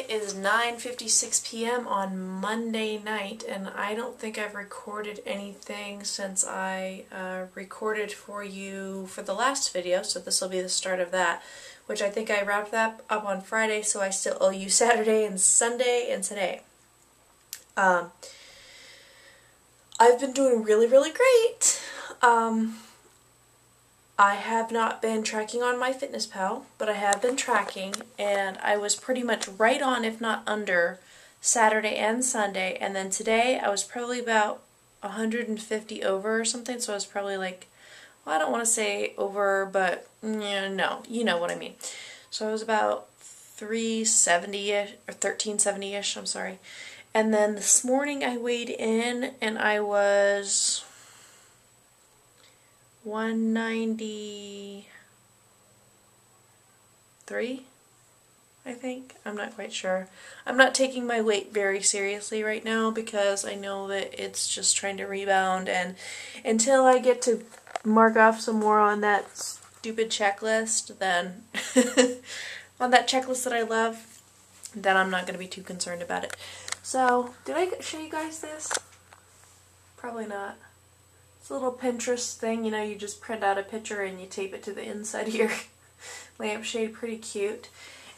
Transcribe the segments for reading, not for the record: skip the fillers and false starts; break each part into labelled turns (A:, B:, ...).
A: It is 9:56 p.m. on Monday night, and I don't think I've recorded anything since I recorded for you for the last video, so this will be the start of that, which I think I wrapped that up on Friday, so I still owe you Saturday and Sunday and today. I've been doing really, really great. I have not been tracking on MyFitnessPal, but I have been tracking, and I was pretty much right on, if not under, Saturday and Sunday, and then today I was probably about 150 over or something, so I was probably like, well, I don't want to say over, but yeah, no, you know what I mean. So I was about 370-ish, or 1370-ish, I'm sorry. And then this morning I weighed in, and I was 193, I think. I'm not quite sure. I'm not taking my weight very seriously right now because I know that it's just trying to rebound, and until I get to mark off some more on that stupid checklist, then on that checklist that I love, then I'm not going to be too concerned about it. So, did I show you guys this? Probably not. It's a little Pinterest thing, you know, you just print out a picture and you tape it to the inside of your lampshade. Pretty cute.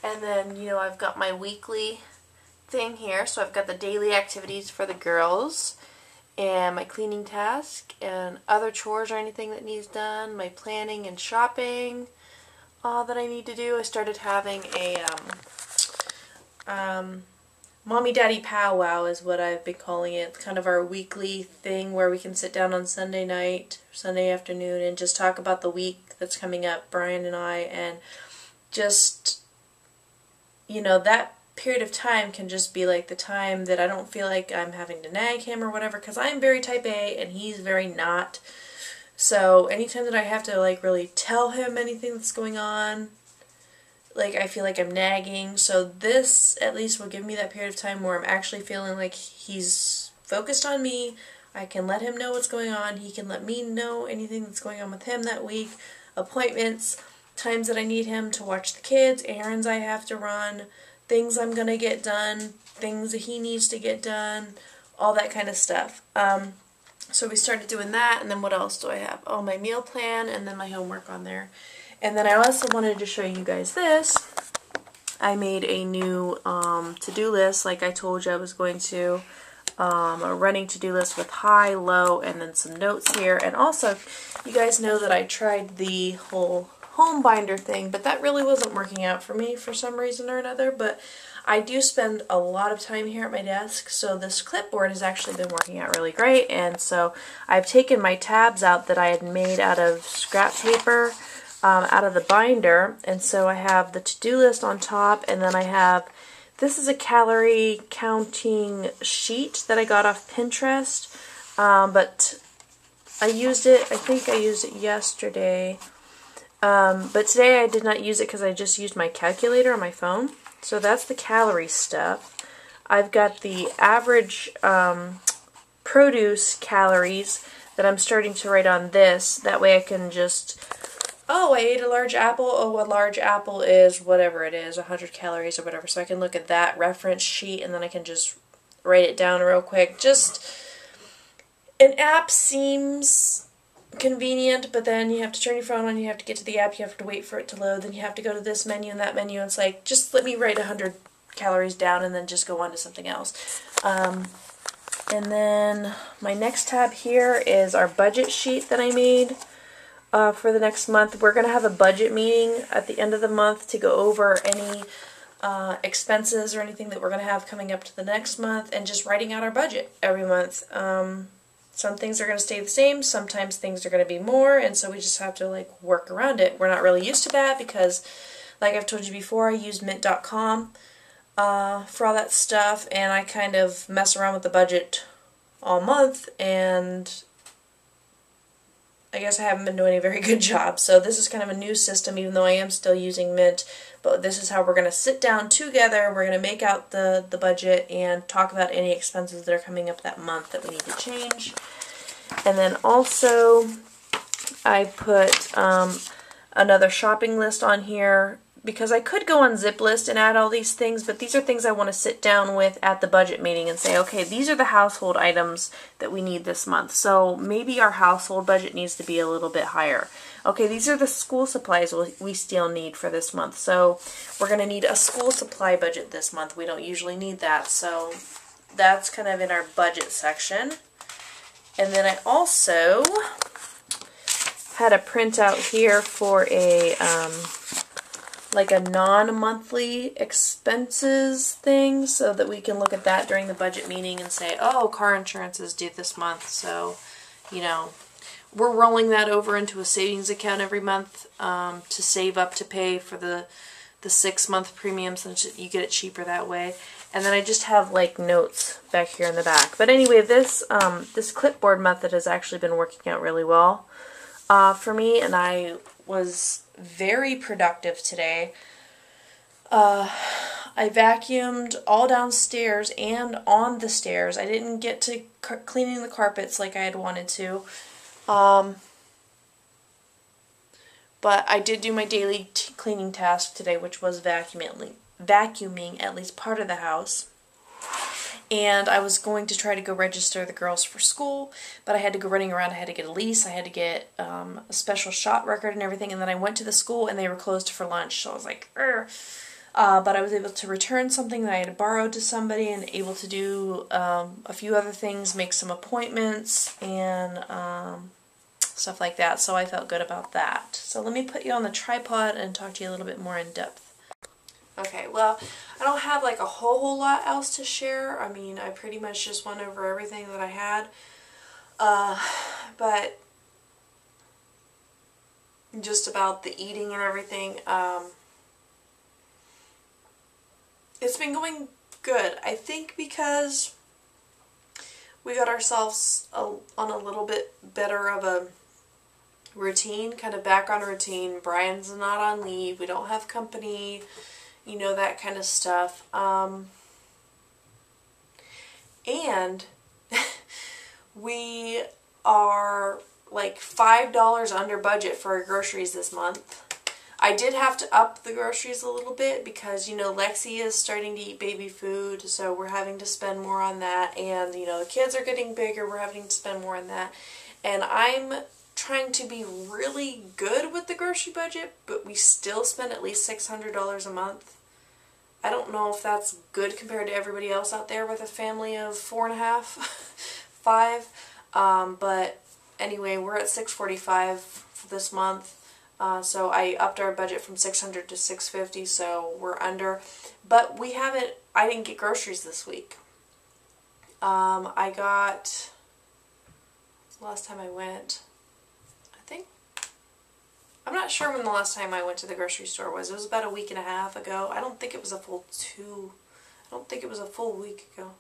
A: And then, you know, I've got my weekly thing here. So I've got the daily activities for the girls, and my cleaning task, and other chores or anything that needs done, my planning and shopping that I need to do. I started having a Mommy Daddy Powwow is what I've been calling it. It's kind of our weekly thing where we can sit down on Sunday night, Sunday afternoon, and just talk about the week that's coming up, Brian and I, and just, you know, that period of time can just be like the time that I don't feel like I'm having to nag him or whatever, because I'm very type A and he's very not. So anytime that I have to like really tell him anything that's going on, like, I feel like I'm nagging, so this at least will give me that period of time where I'm actually feeling like he's focused on me. I can let him know what's going on, he can let me know anything that's going on with him that week, appointments, times that I need him to watch the kids, errands I have to run, things I'm gonna get done, things that he needs to get done, all that kind of stuff. So we started doing that, and then what else do I have? Oh, my meal plan, and then my homework on there. And then I also wanted to show you guys this. I made a new to-do list, like I told you I was going to. A running to-do list with high, low, and then some notes here. And also, you guys know that I tried the whole home binder thing, but that really wasn't working out for me for some reason or another. But I do spend a lot of time here at my desk, so this clipboard has actually been working out really great. And so I've taken my tabs out that I had made out of scrap paper, out of the binder, and so I have the to-do list on top, and then I have, this is a calorie counting sheet that I got off Pinterest, but I used it, I think I used it yesterday, but today I did not use it because I just used my calculator on my phone. So that's the calorie stuff. I've got the average produce calories that I'm starting to write on this, that way I can just, oh, I ate a large apple. Oh, a large apple is whatever it is, 100 calories or whatever. So I can look at that reference sheet and then I can just write it down real quick. Just, an app seems convenient, but then you have to turn your phone on, you have to get to the app, you have to wait for it to load, then you have to go to this menu and that menu. And it's like, just let me write 100 calories down and then just go on to something else. And then my next tab here is our budget sheet that I made. For the next month. We're going to have a budget meeting at the end of the month to go over any expenses or anything that we're going to have coming up to the next month, and just writing out our budget every month. Some things are going to stay the same, sometimes things are going to be more, and so we just have to like work around it. We're not really used to that because, like I've told you before, I use mint.com for all that stuff, and I kind of mess around with the budget all month, and I guess I haven't been doing a very good job. So this is kind of a new system, even though I am still using Mint. But this is how we're going to sit down together. We're going to make out the budget and talk about any expenses that are coming up that month that we need to change. And then also I put another shopping list on here because I could go on Zip List and add all these things, but these are things I want to sit down with at the budget meeting and say, okay, these are the household items that we need this month. So maybe our household budget needs to be a little bit higher. Okay, these are the school supplies we still need for this month. So we're going to need a school supply budget this month. We don't usually need that. So that's kind of in our budget section. And then I also had a printout here for a like a non-monthly expenses thing, so that we can look at that during the budget meeting and say, oh, car insurance is due this month, so you know, we're rolling that over into a savings account every month to save up to pay for the 6-month premium, since you get it cheaper that way. And then I just have like notes back here in the back. But anyway, this this clipboard method has actually been working out really well for me, and I was very productive today. I vacuumed all downstairs and on the stairs. I didn't get to cleaning the carpets like I had wanted to. But I did do my daily cleaning task today, which was vacuuming at least part of the house. And I was going to try to go register the girls for school, but I had to go running around. I had to get a lease, I had to get a special shot record and everything, and then I went to the school and they were closed for lunch, so I was like, "Urgh." But I was able to return something that I had borrowed to somebody and able to do a few other things, make some appointments, and stuff like that, so I felt good about that. So let me put you on the tripod and talk to you a little bit more in depth. Okay, well, I don't have like a whole lot else to share. I mean, I pretty much just went over everything that I had. But just about the eating and everything, it's been going good. I think because we got ourselves on a little bit better of a routine, kind of back on routine. Brian's not on leave. We don't have company. You know, that kind of stuff. And we are like $5 under budget for our groceries this month. I did have to up the groceries a little bit because, you know, Lexi is starting to eat baby food, so we're having to spend more on that. And, you know, the kids are getting bigger, we're having to spend more on that. And I'm trying to be really good with the grocery budget, but we still spend at least $600 a month. I don't know if that's good compared to everybody else out there with a family of 4.5, 5. But anyway, we're at $645 for this month. So I upped our budget from $600 to $650, so we're under. But I didn't get groceries this week. I got, the last time I went, I'm not sure when the last time I went to the grocery store was. It was about a week and a half ago. I don't think it was a full week ago.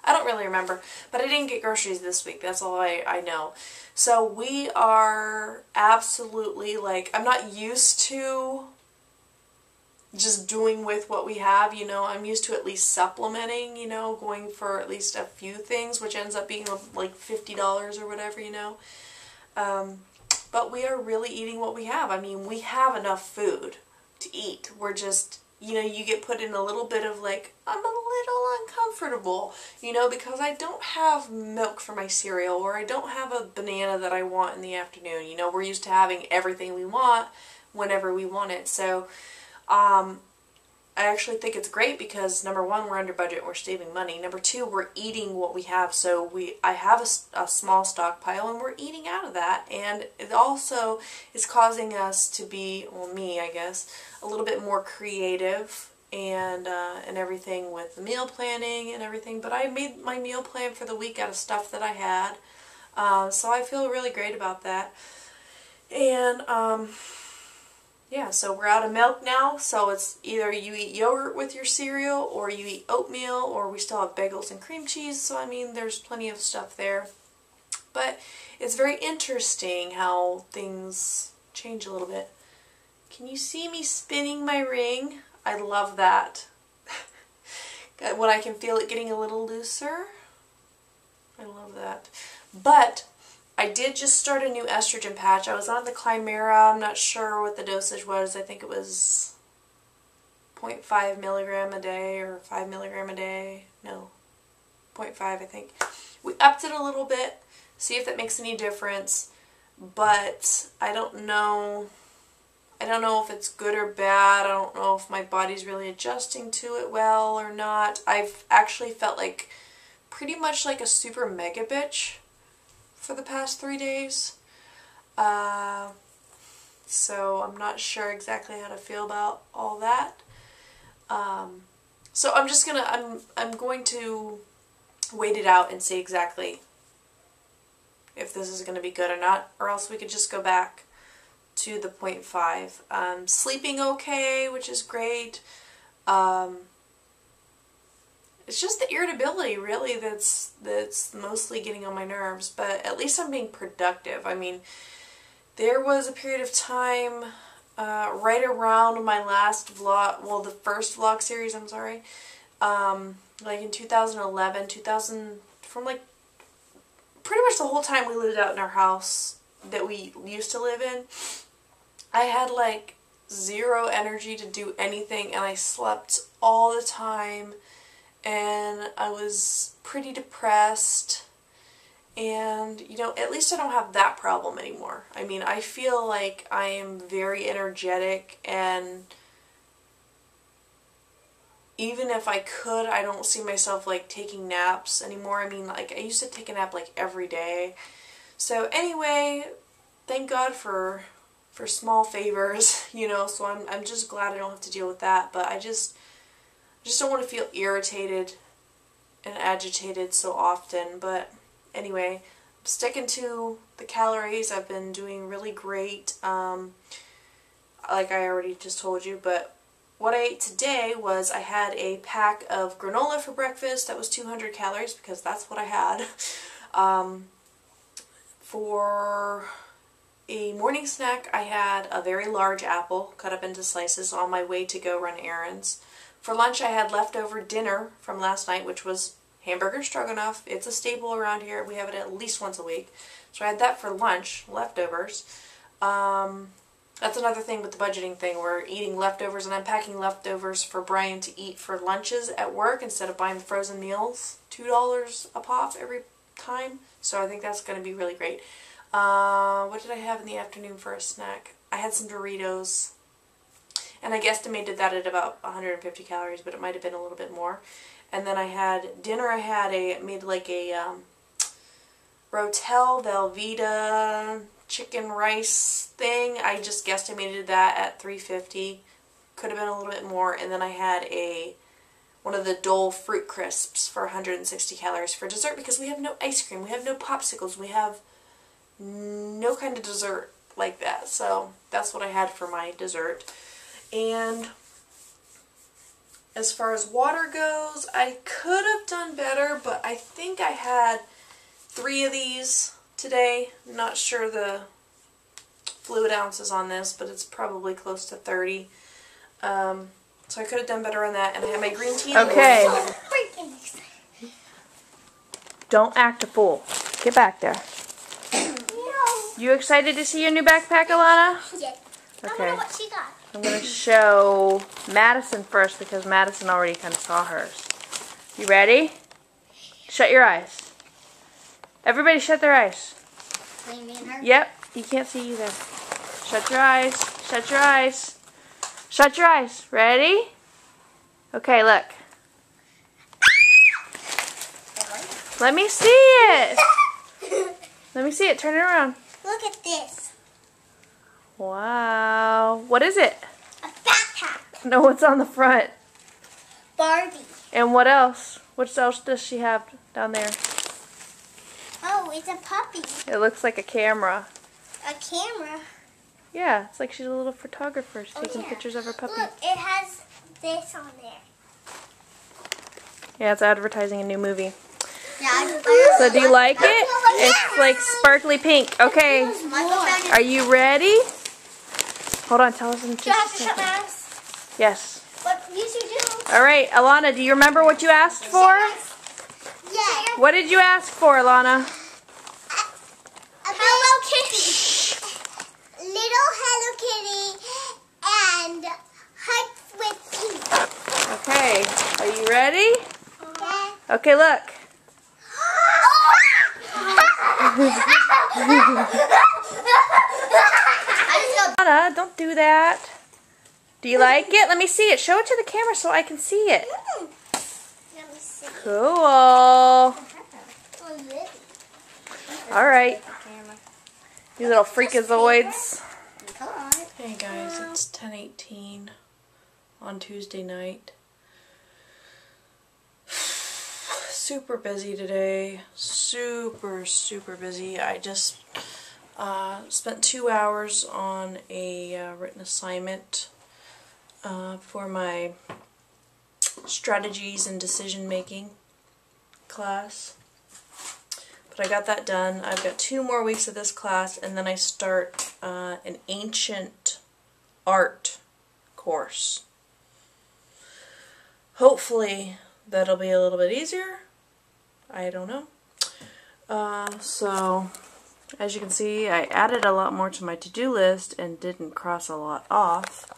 A: I don't really remember. But I didn't get groceries this week. That's all I know. So we are absolutely, like, I'm not used to just doing with what we have, you know. I'm used to at least supplementing, you know, going for at least a few things, which ends up being like $50 or whatever, you know. But we are really eating what we have. I mean, we have enough food to eat. We're just, you know, you get put in a little bit of like, I'm a little uncomfortable, you know, because I don't have milk for my cereal, or I don't have a banana that I want in the afternoon. You know, we're used to having everything we want whenever we want it. So, I actually think it's great because, number one, we're under budget, we're saving money. Number two, we're eating what we have. So I have a small stockpile and we're eating out of that. And it also is causing us to be, well, me, I guess, a little bit more creative and everything with the meal planning and everything. But I made my meal plan for the week out of stuff that I had. So I feel really great about that. And, yeah, so we're out of milk now, so it's either you eat yogurt with your cereal, or you eat oatmeal, or we still have bagels and cream cheese, so I mean, there's plenty of stuff there. But it's very interesting how things change a little bit. Can you see me spinning my ring? I love that. When I can feel it getting a little looser. I love that. But I did just start a new estrogen patch. I was on the Chimera. I'm not sure what the dosage was. I think it was 0.5 milligram a day or 5 milligram a day. No, 0.5 I think. We upped it a little bit, see if that makes any difference, but I don't know. I don't know if it's good or bad. I don't know if my body's really adjusting to it well or not. I've actually felt like pretty much like a super mega bitch for the past 3 days. So I'm not sure exactly how to feel about all that. So I'm just gonna, I'm going to wait it out and see exactly if this is going to be good or not, or else we could just go back to the 0.5. Sleeping okay, which is great. It's just the irritability really that's mostly getting on my nerves, but at least I'm being productive. I mean, there was a period of time right around my last vlog, well, the first vlog series, I'm sorry, like in 2011, from like pretty much the whole time we lived out in our house that we used to live in, I had like zero energy to do anything, and I slept all the time, and I was pretty depressed. And, you know, at least I don't have that problem anymore. I mean, I feel like I am very energetic, and even if I could, I don't see myself, like, taking naps anymore. I mean, like, I used to take a nap, like, every day. So, anyway, thank God for small favors, you know, so I'm just glad I don't have to deal with that. But I just don't want to feel irritated and agitated so often. But anyway, I'm sticking to the calories. I've been doing really great, like I already just told you. But what I ate today was I had a pack of granola for breakfast. That was 200 calories because that's what I had. For a morning snack, I had a very large apple cut up into slices on my way to go run errands. For lunch, I had leftover dinner from last night, which was hamburger stroganoff. It's a staple around here. We have it at least once a week. So I had that for lunch, leftovers. That's another thing with the budgeting thing. We're eating leftovers, and I'm packing leftovers for Brian to eat for lunches at work instead of buying the frozen meals. $2 a pop every time. So I think that's going to be really great. What did I have in the afternoon for a snack? I had some Doritos, and I guesstimated that at about 150 calories, but it might have been a little bit more. And then I had dinner. I made like a Rotel Velveeta chicken rice thing. I just guesstimated that at 350. Could have been a little bit more. And then I had one of the Dole fruit crisps for 160 calories for dessert, because we have no ice cream, we have no popsicles, we have no kind of dessert like that. So that's what I had for my dessert. And as far as water goes, I could have done better, but I think I had 3 of these today. Not sure the fluid ounces on this, but it's probably close to 30. So I could have done better on that. And I had my green tea. Okay. Don't act a fool. Get back there. You excited to see your new backpack, Alana?
B: Yes.
A: Okay.
B: I wonder what she got.
A: I'm going to show Madison first because Madison already kind of saw hers. You ready? Shut your eyes. Everybody shut their eyes.
B: Me and her?
A: Yep. You can't see either. Shut your eyes. Shut your eyes. Shut your eyes. Ready? Okay, look. Let me see it. Let me see it. Turn it around.
B: Look at this.
A: Wow. What is it?
B: A backpack.
A: No, what's on the front?
B: Barbie.
A: And what else? What else does she have down there?
B: Oh, it's a puppy.
A: It looks like a camera.
B: A camera?
A: Yeah, it's like she's a little photographer. She's taking pictures of her puppy.
B: Look, it has this on there.
A: Yeah, it's advertising a new movie.
B: Yeah,
A: So do you like it? It's like sparkly pink. Okay. Are you ready? Hold on, tell us in just
B: Do I
A: a
B: have to shut my
A: second.
B: eyes?
A: Yes.
B: What you should do?
A: Alright, Alana, do you remember what you asked for?
B: Yeah.
A: What did you ask for, Alana?
B: Hello Kitty. Little Hello Kitty and hearts with pink.
A: Okay, are you ready?
B: Okay.
A: Okay, look. Anna, don't do that. Do you like it? Let me see it. Show it to the camera so I can see it.
B: Let me see.
A: Cool. Alright. You little freakazoids. Hey guys, it's 10:18 on Tuesday night. Super busy today. Super busy. I just spent 2 hours on a written assignment for my strategies and decision making class. But I got that done. I've got 2 more weeks of this class, and then I start an ancient art course. Hopefully that'll be a little bit easier. I don't know. So, as you can see, I added a lot more to my to-do list and didn't cross a lot off.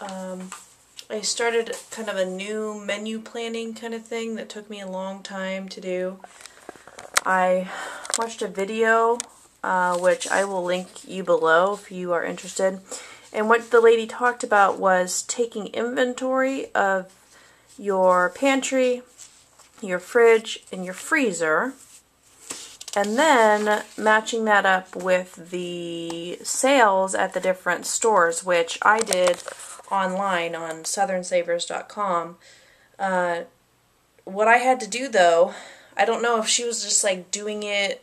A: I started kind of a new menu planning kind of thing that took me a long time to do. I watched a video, which I will link you below if you are interested. And what the lady talked about was taking inventory of your pantry, your fridge, and your freezer, and then matching that up with the sales at the different stores, which I did online on southernsavers.com. What I had to do, though, I don't know if she was just like doing it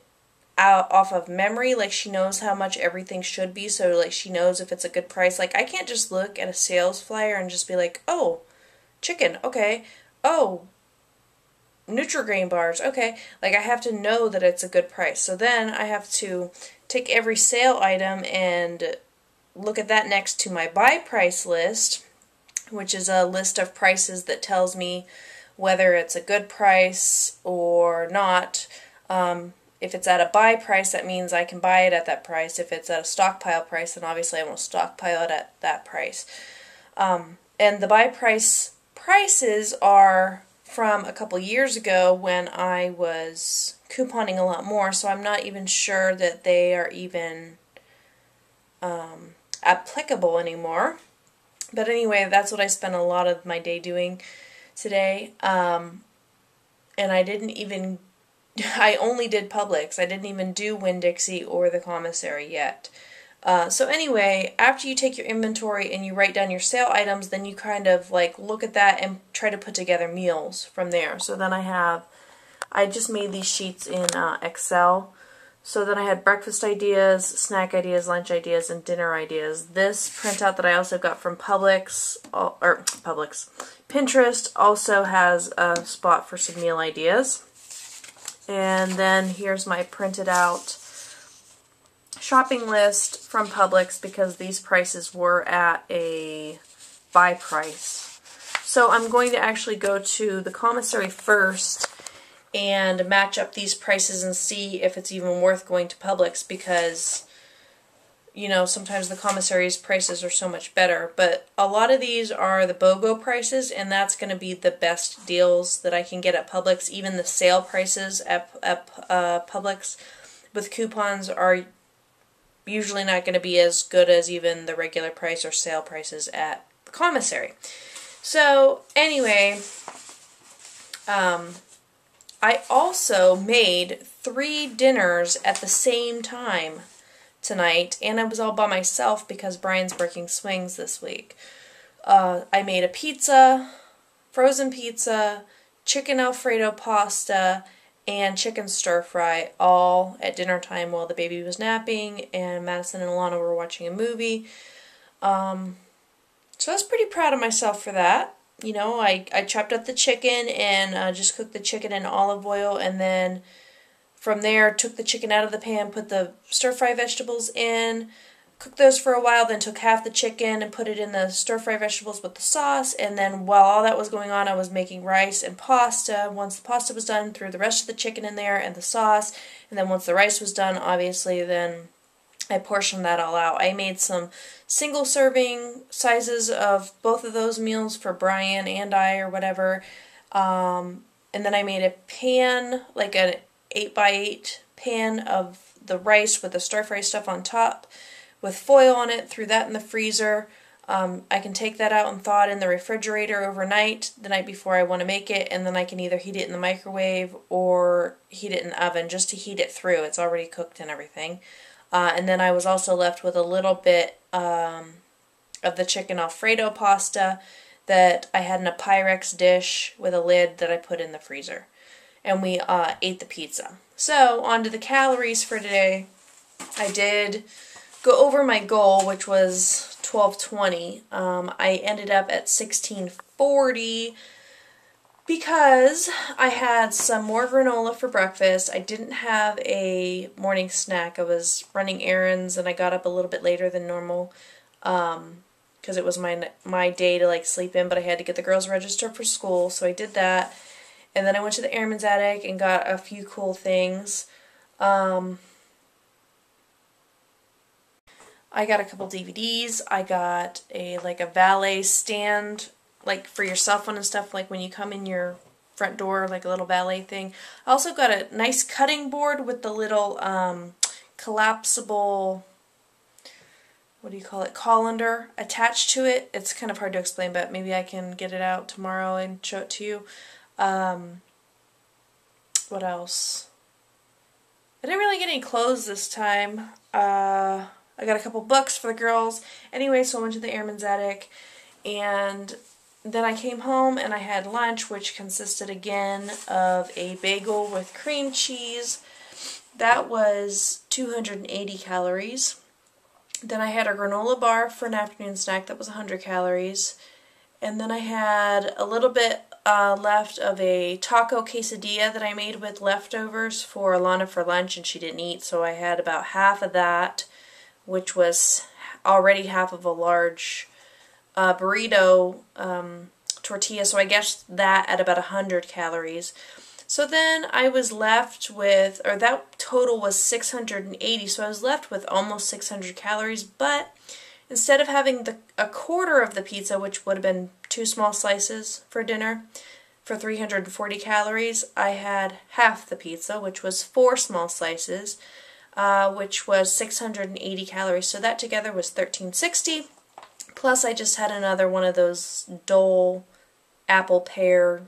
A: out off of memory, like she knows how much everything should be, so like she knows if it's a good price. Like I can't just look at a sales flyer and just be like, oh, chicken, okay, oh, Nutri-Grain bars, okay. Like I have to know that it's a good price. So then I have to take every sale item and look at that next to my buy price list, which is a list of prices that tells me whether it's a good price or not. If it's at a buy price, that means I can buy it at that price. If it's at a stockpile price, then obviously I won't stockpile it at that price. And the buy prices are from a couple years ago when I was couponing a lot more, so I'm not even sure that they are even applicable anymore. But anyway, that's what I spent a lot of my day doing today. And I only did Publix. I didn't even do Winn-Dixie or the commissary yet. So anyway, after you take your inventory and you write down your sale items, then you kind of like look at that and try to put together meals from there. So then I just made these sheets in Excel. So then I had breakfast ideas, snack ideas, lunch ideas, and dinner ideas. This printout that I also got from Pinterest also has a spot for some meal ideas. And then here's my printed out shopping list from Publix because these prices were at a buy price. So I'm going to actually go to the commissary first and match up these prices and see if it's even worth going to Publix because, you know, sometimes the commissary's prices are so much better. But a lot of these are the BOGO prices, and that's going to be the best deals that I can get at Publix. Even the sale prices at Publix with coupons are usually not going to be as good as even the regular price or sale prices at the commissary. So anyway, I also made 3 dinners at the same time tonight, and I was all by myself because Brian's breaking swings this week. I made a pizza, frozen pizza, chicken Alfredo pasta, and chicken stir-fry, all at dinner time while the baby was napping and Madison and Alana were watching a movie. So I was pretty proud of myself for that. You know, I chopped up the chicken and just cooked the chicken in olive oil, and then from there took the chicken out of the pan, put the stir-fry vegetables in, cooked those for a while, then took half the chicken and put it in the stir-fry vegetables with the sauce, and then while all that was going on, I was making rice and pasta. Once the pasta was done, threw the rest of the chicken in there and the sauce, and then once the rice was done, obviously, then I portioned that all out. I made some single serving sizes of both of those meals for Brian and I or whatever. And then I made a pan, like an 8x8 pan of the rice with the stir-fry stuff on top with foil on it, threw that in the freezer. I can take that out and thaw it in the refrigerator overnight, the night before I want to make it, and then I can either heat it in the microwave or heat it in the oven just to heat it through. It's already cooked and everything. And then I was also left with a little bit of the chicken Alfredo pasta that I had in a Pyrex dish with a lid that I put in the freezer. And we ate the pizza. So, on to the calories for today. I did go over my goal, which was 1220. I ended up at 1640 because I had some more granola for breakfast. I didn't have a morning snack. I was running errands and I got up a little bit later than normal because it was my day to like sleep in, but I had to get the girls registered for school, so I did that. And then I went to the Airman's Attic and got a few cool things. I got a couple DVDs. I got a valet stand, like for your cell phone and stuff, like when you come in your front door, like a little valet thing. I also got a nice cutting board with the little collapsible, what do you call it, colander attached to it. It's kind of hard to explain, but maybe I can get it out tomorrow and show it to you. What else? I didn't really get any clothes this time. I got a couple books for the girls. Anyway, so I went to the Airman's Attic, and then I came home and I had lunch, which consisted again of a bagel with cream cheese. That was 280 calories. Then I had a granola bar for an afternoon snack. That was 100 calories. And then I had a little bit left of a taco quesadilla that I made with leftovers for Alana for lunch, and she didn't eat, so I had about half of that, which was already half of a large burrito tortilla, so I guessed that at about 100 calories. So then I was left with, or that total was 680, so I was left with almost 600 calories, but instead of having a quarter of the pizza, which would have been 2 small slices for dinner, for 340 calories, I had half the pizza, which was 4 small slices, which was 680 calories. So that together was 1360. Plus I just had another one of those Dole apple pear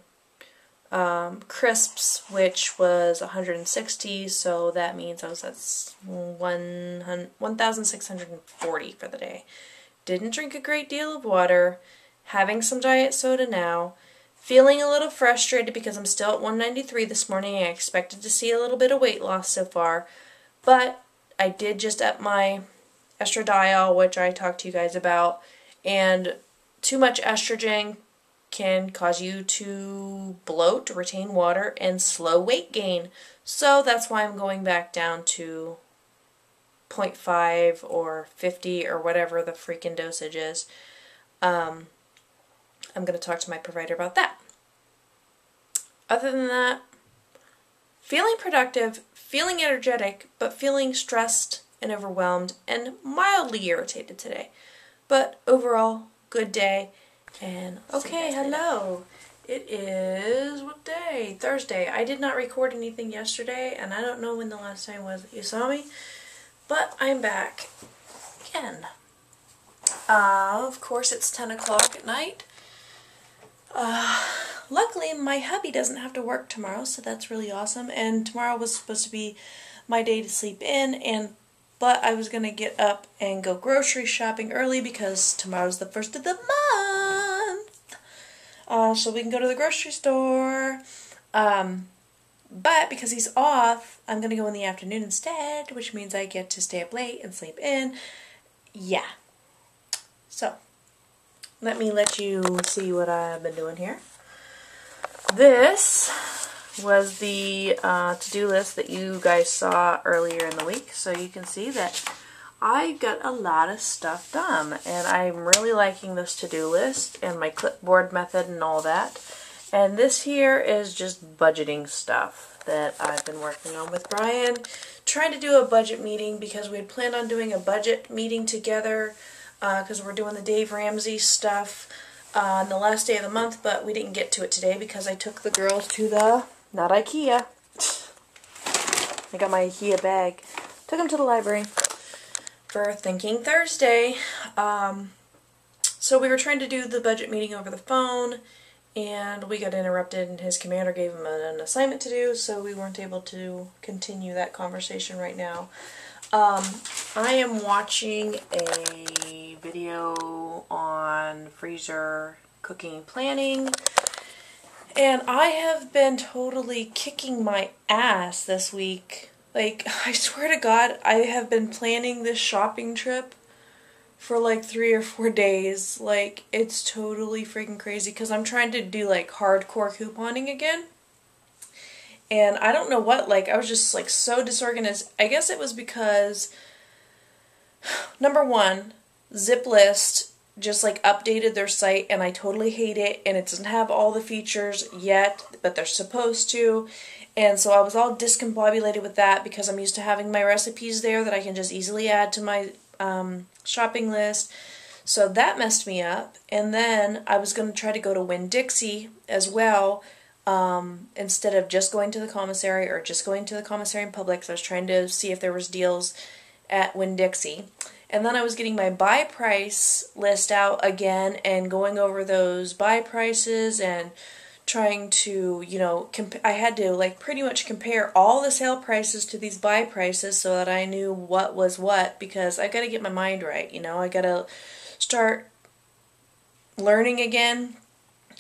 A: crisps, which was 160, so that means that's 1,640 for the day. Didn't drink a great deal of water, having some diet soda now, feeling a little frustrated because I'm still at 193 this morning. I expected to see a little bit of weight loss so far, but I did just up my estradiol, which I talked to you guys about, and too much estrogen can cause you to bloat, retain water, and slow weight gain. So that's why I'm going back down to 0.5 or 50 or whatever the freaking dosage is. I'm going to talk to my provider about that. Other than that, feeling productive, feeling energetic, but feeling stressed and overwhelmed and mildly irritated today. But overall, good day. And okay, hello. It is, what day? Thursday. I did not record anything yesterday, and I don't know when the last time was that you saw me, but I'm back again. Of course, it's 10 o'clock at night. Luckily, my hubby doesn't have to work tomorrow, so that's really awesome. And tomorrow was supposed to be my day to sleep in, but I was going to get up and go grocery shopping early because tomorrow's the 1st of the month. So we can go to the grocery store. But because he's off, I'm going to go in the afternoon instead, which means I get to stay up late and sleep in. Yeah. So, let you see what I've been doing here. This was the to-do list that you guys saw earlier in the week, so you can see that I got a lot of stuff done, and I'm really liking this to-do list and my clipboard method and all that. And this here is just budgeting stuff. that I've been working on with Brian. Trying to do a budget meeting because we had planned on doing a budget meeting together because we're doing the Dave Ramsey stuff on the last day of the month, but we didn't get to it today because I took the girls to the, not IKEA, I got my IKEA bag, took them to the library for Thinking Thursday. So we were trying to do the budget meeting over the phone, and we got interrupted, and his commander gave him an assignment to do, so we weren't able to continue that conversation right now. I am watching a video on freezer cooking planning, and I have been totally kicking my ass this week. Like, I swear to God, I have been planning this shopping trip for like 3 or 4 days. Like, it's totally freaking crazy because I'm trying to do like hardcore couponing again. And I don't know what, like, I was just like so disorganized. I guess it was because, number one, Ziplist just like updated their site and I totally hate it, and it doesn't have all the features yet, but they're supposed to. And so I was all discombobulated with that because I'm used to having my recipes there that I can just easily add to my shopping list. So that messed me up. And then I was going to try to go to Winn-Dixie as well, instead of just going to the commissary or just going to the commissary in Publix. I was trying to see if there was deals at Winn-Dixie. And then I was getting my buy price list out again and going over those buy prices and trying to, you know, I had to like pretty much compare all the sale prices to these buy prices so that I knew what was what, because I got to get my mind right, you know. I got to start learning again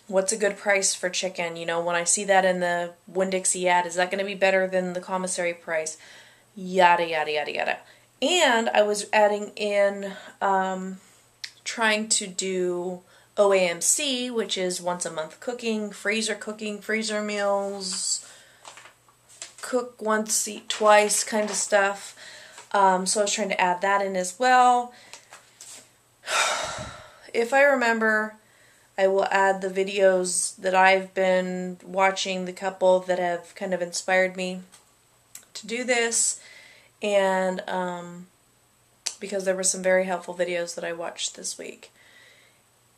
A: what's a good price for chicken. You know, when I see that in the Winn-Dixie ad, is that going to be better than the commissary price? Yada, yada, yada, yada. And I was adding in, trying to do OAMC, which is once a month cooking, freezer meals, cook once, eat twice kind of stuff. So I was trying to add that in as well. If I remember, I will add the videos that I've been watching, the couple that have kind of inspired me to do this, and because there were some very helpful videos that I watched this week.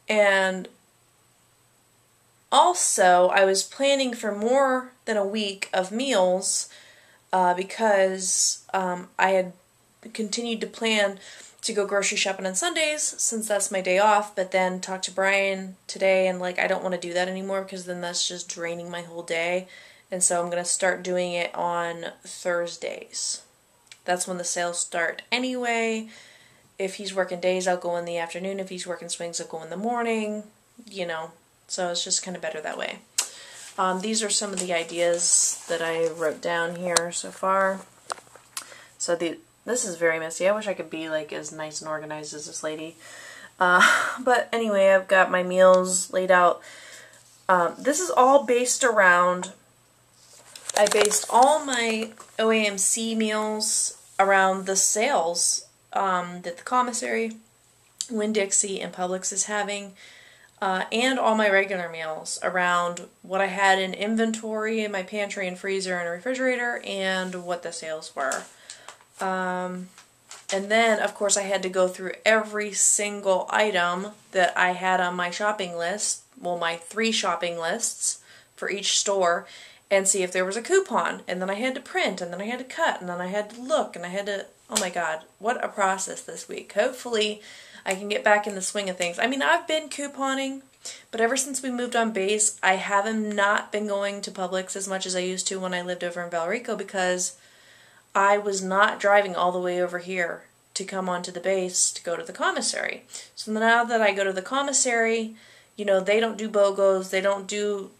A: And also, I was planning for more than a week of meals because I had continued to plan to go grocery shopping on Sundays since that's my day off, but then talked to Brian today and like I don't want to do that anymore because then that's just draining my whole day, and so I'm going to start doing it on Thursdays. That's when the sales start anyway. If he's working days, I'll go in the afternoon. If he's working swings, I'll go in the morning, you know. So it's just kind of better that way. These are some of the ideas that I wrote down here so far. So this is very messy. I wish I could be like as nice and organized as this lady. But anyway, I've got my meals laid out. This is all based around, I based all my OAMC meals around the sales that the commissary, Winn-Dixie, and Publix is having, and all my regular meals around what I had in inventory in my pantry and freezer and refrigerator and what the sales were. And then, of course, I had to go through every single item that I had on my shopping list, well, my 3 shopping lists for each store, and see if there was a coupon. And then I had to print, and then I had to cut, and then I had to look, and I had to, oh my God, what a process this week. Hopefully I can get back in the swing of things. I mean, I've been couponing, but ever since we moved on base, I haven't not been going to Publix as much as I used to when I lived over in Valrico because I was not driving all the way over here to come onto the base to go to the commissary. So now that I go to the commissary, you know, they don't do BOGOs, they don't do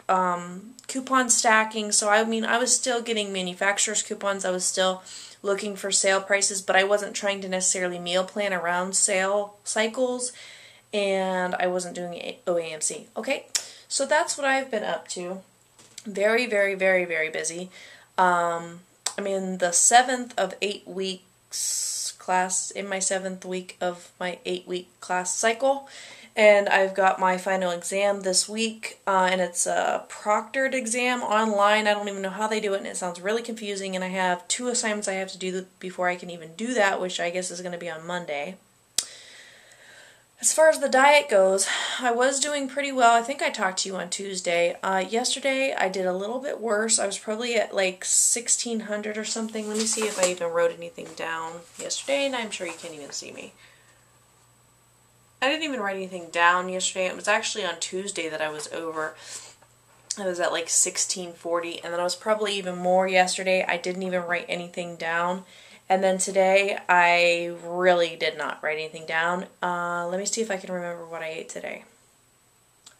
A: coupon stacking, so I mean, I was still getting manufacturer's coupons, I was still looking for sale prices, but I wasn't trying to necessarily meal plan around sale cycles, and I wasn't doing OAMC. Okay, so that's what I've been up to. Very, very, very, very busy. I'm in the 7th of 8 weeks class, in my 7th week of my 8-week class cycle, And I've got my final exam this week, and it's a proctored exam online. I don't even know how they do it, and it sounds really confusing, and I have 2 assignments I have to do before I can even do that, which I guess is going to be on Monday. As far as the diet goes, I was doing pretty well. I think I talked to you on Tuesday. Yesterday, I did a little bit worse. I was probably at like 1,600 or something. Let me see if I even wrote anything down yesterday, and I'm sure you can't even see me. I didn't even write anything down yesterday. It was actually on Tuesday that I was over. I was at like 1,640, and then I was probably even more yesterday. I didn't even write anything down. And then today, I really did not write anything down. Let me see if I can remember what I ate today.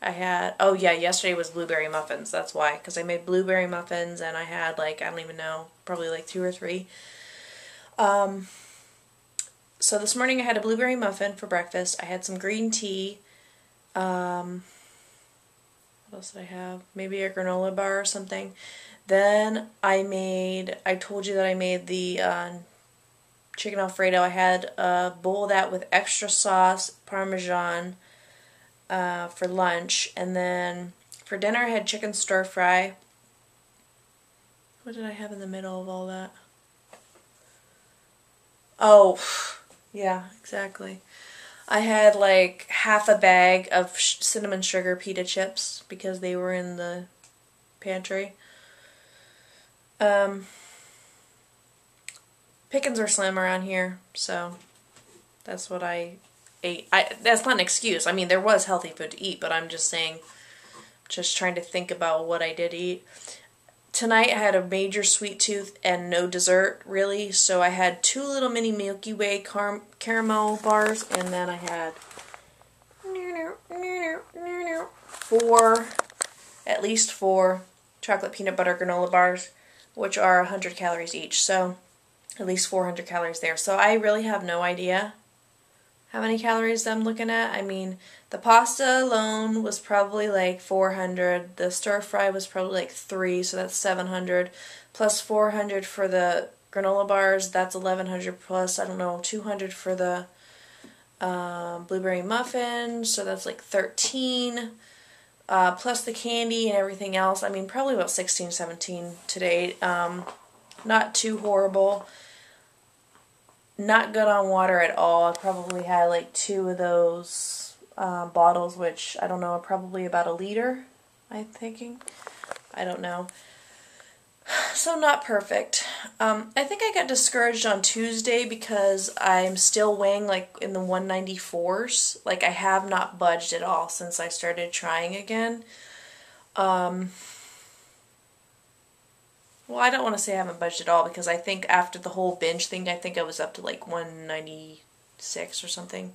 A: I had, oh yeah, yesterday was blueberry muffins. That's why, because I made blueberry muffins, and I had like, I don't even know, probably like 2 or 3. So this morning I had a blueberry muffin for breakfast. I had some green tea. What else did I have? Maybe a granola bar or something. Then I told you that I made the chicken Alfredo. I had a bowl of that with extra sauce, Parmesan for lunch. And then for dinner I had chicken stir fry. What did I have in the middle of all that? Oh, yeah, exactly. I had like half a bag of cinnamon sugar pita chips because they were in the pantry. Pickings are slim around here, so that's what I ate. That's not an excuse. I mean, there was healthy food to eat, but I'm just saying, just trying to think about what I did eat. Tonight I had a major sweet tooth and no dessert, really, so I had 2 little mini Milky Way caramel bars, and then I had 4, at least 4 chocolate peanut butter granola bars, which are 100 calories each, so at least 400 calories there. So I really have no idea how many calories I'm looking at. I mean, the pasta alone was probably like 400. The stir fry was probably like 3, so that's 700. Plus 400 for the granola bars, that's 1,100. Plus, I don't know, 200 for the blueberry muffin, so that's like 13. Plus the candy and everything else. I mean, probably about 16, 17 today. Not too horrible. Not good on water at all. I probably had like 2 of those bottles, which I don't know, are probably about 1 liter, I'm thinking. I don't know. So not perfect. I think I got discouraged on Tuesday because I'm still weighing like in the 194s. Like I have not budged at all since I started trying again. Well, I don't want to say I haven't budged at all because I think after the whole binge thing, I think I was up to like 196 or something.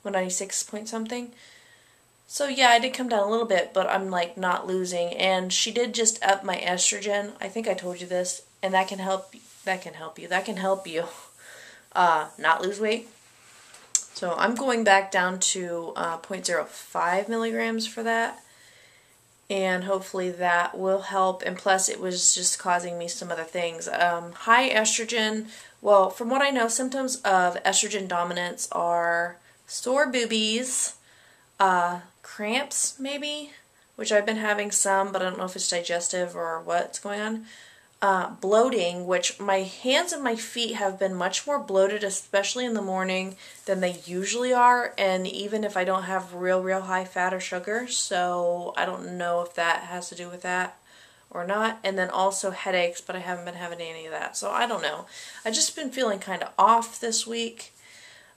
A: 196 point something. So yeah, I did come down a little bit, but I'm like not losing. And she did just up my estrogen. I think I told you this, and that can help. That can help you. That can help you not lose weight. So I'm going back down to 0.05 milligrams for that. And hopefully that will help. And plus it was just causing me some other things. High estrogen, well, from what I know, symptoms of estrogen dominance are sore boobies, cramps maybe, which I've been having some, but I don't know if it's digestive or what's going on. Bloating, which my hands and my feet have been much more bloated, especially in the morning, than they usually are, and even if I don't have real high fat or sugar, so I don't know if that has to do with that or not. And then also headaches, but I haven't been having any of that, so I don't know. I've just been feeling kind of off this week.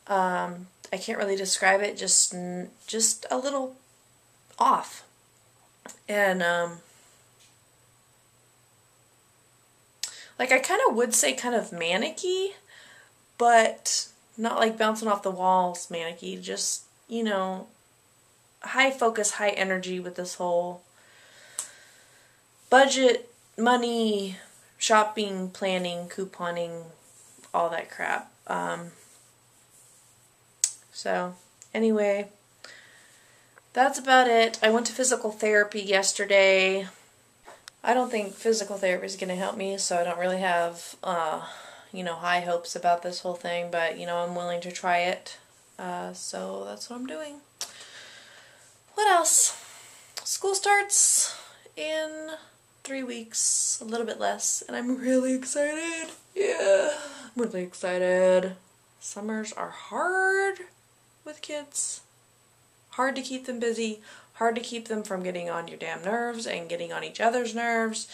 A: I can't really describe it, just a little off. And like I kind of would say kind of manic-y, but not like bouncing off the walls manic-y, just, you know, high focus, high energy with this whole budget, money, shopping, planning, couponing, all that crap. So, anyway, that's about it. I went to physical therapy yesterday. I don't think physical therapy is going to help me, so I don't really have, you know, high hopes about this whole thing, but, you know, I'm willing to try it, so that's what I'm doing. What else? School starts in 3 weeks, a little bit less, and I'm really excited. Yeah, I'm really excited. Summers are hard with kids. Hard to keep them busy, hard to keep them from getting on your damn nerves and getting on each other's nerves.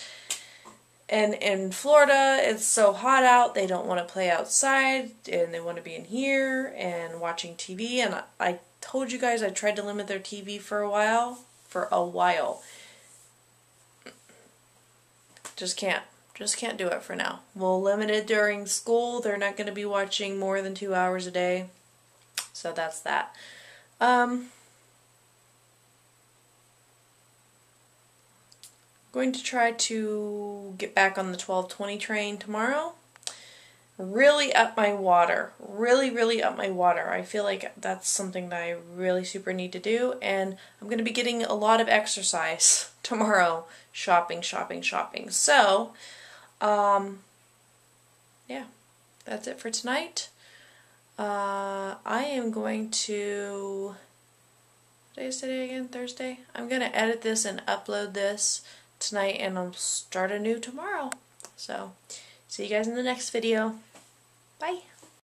A: And in Florida, it's so hot out, they don't want to play outside, and they want to be in here and watching TV. And I told you guys I tried to limit their TV for a while. Just can't do it for now. We'll limit it during school. They're not going to be watching more than 2 hours a day. So that's that. Going to try to get back on the 12:20 train tomorrow. Really up my water. Really up my water. I feel like that's something that I really super need to do. And I'm going to be getting a lot of exercise tomorrow. Shopping. So, yeah, that's it for tonight. I am going to... What day is today again? Thursday? I'm going to edit this and upload this tonight, and I'll start anew tomorrow. So, see you guys in the next video. Bye!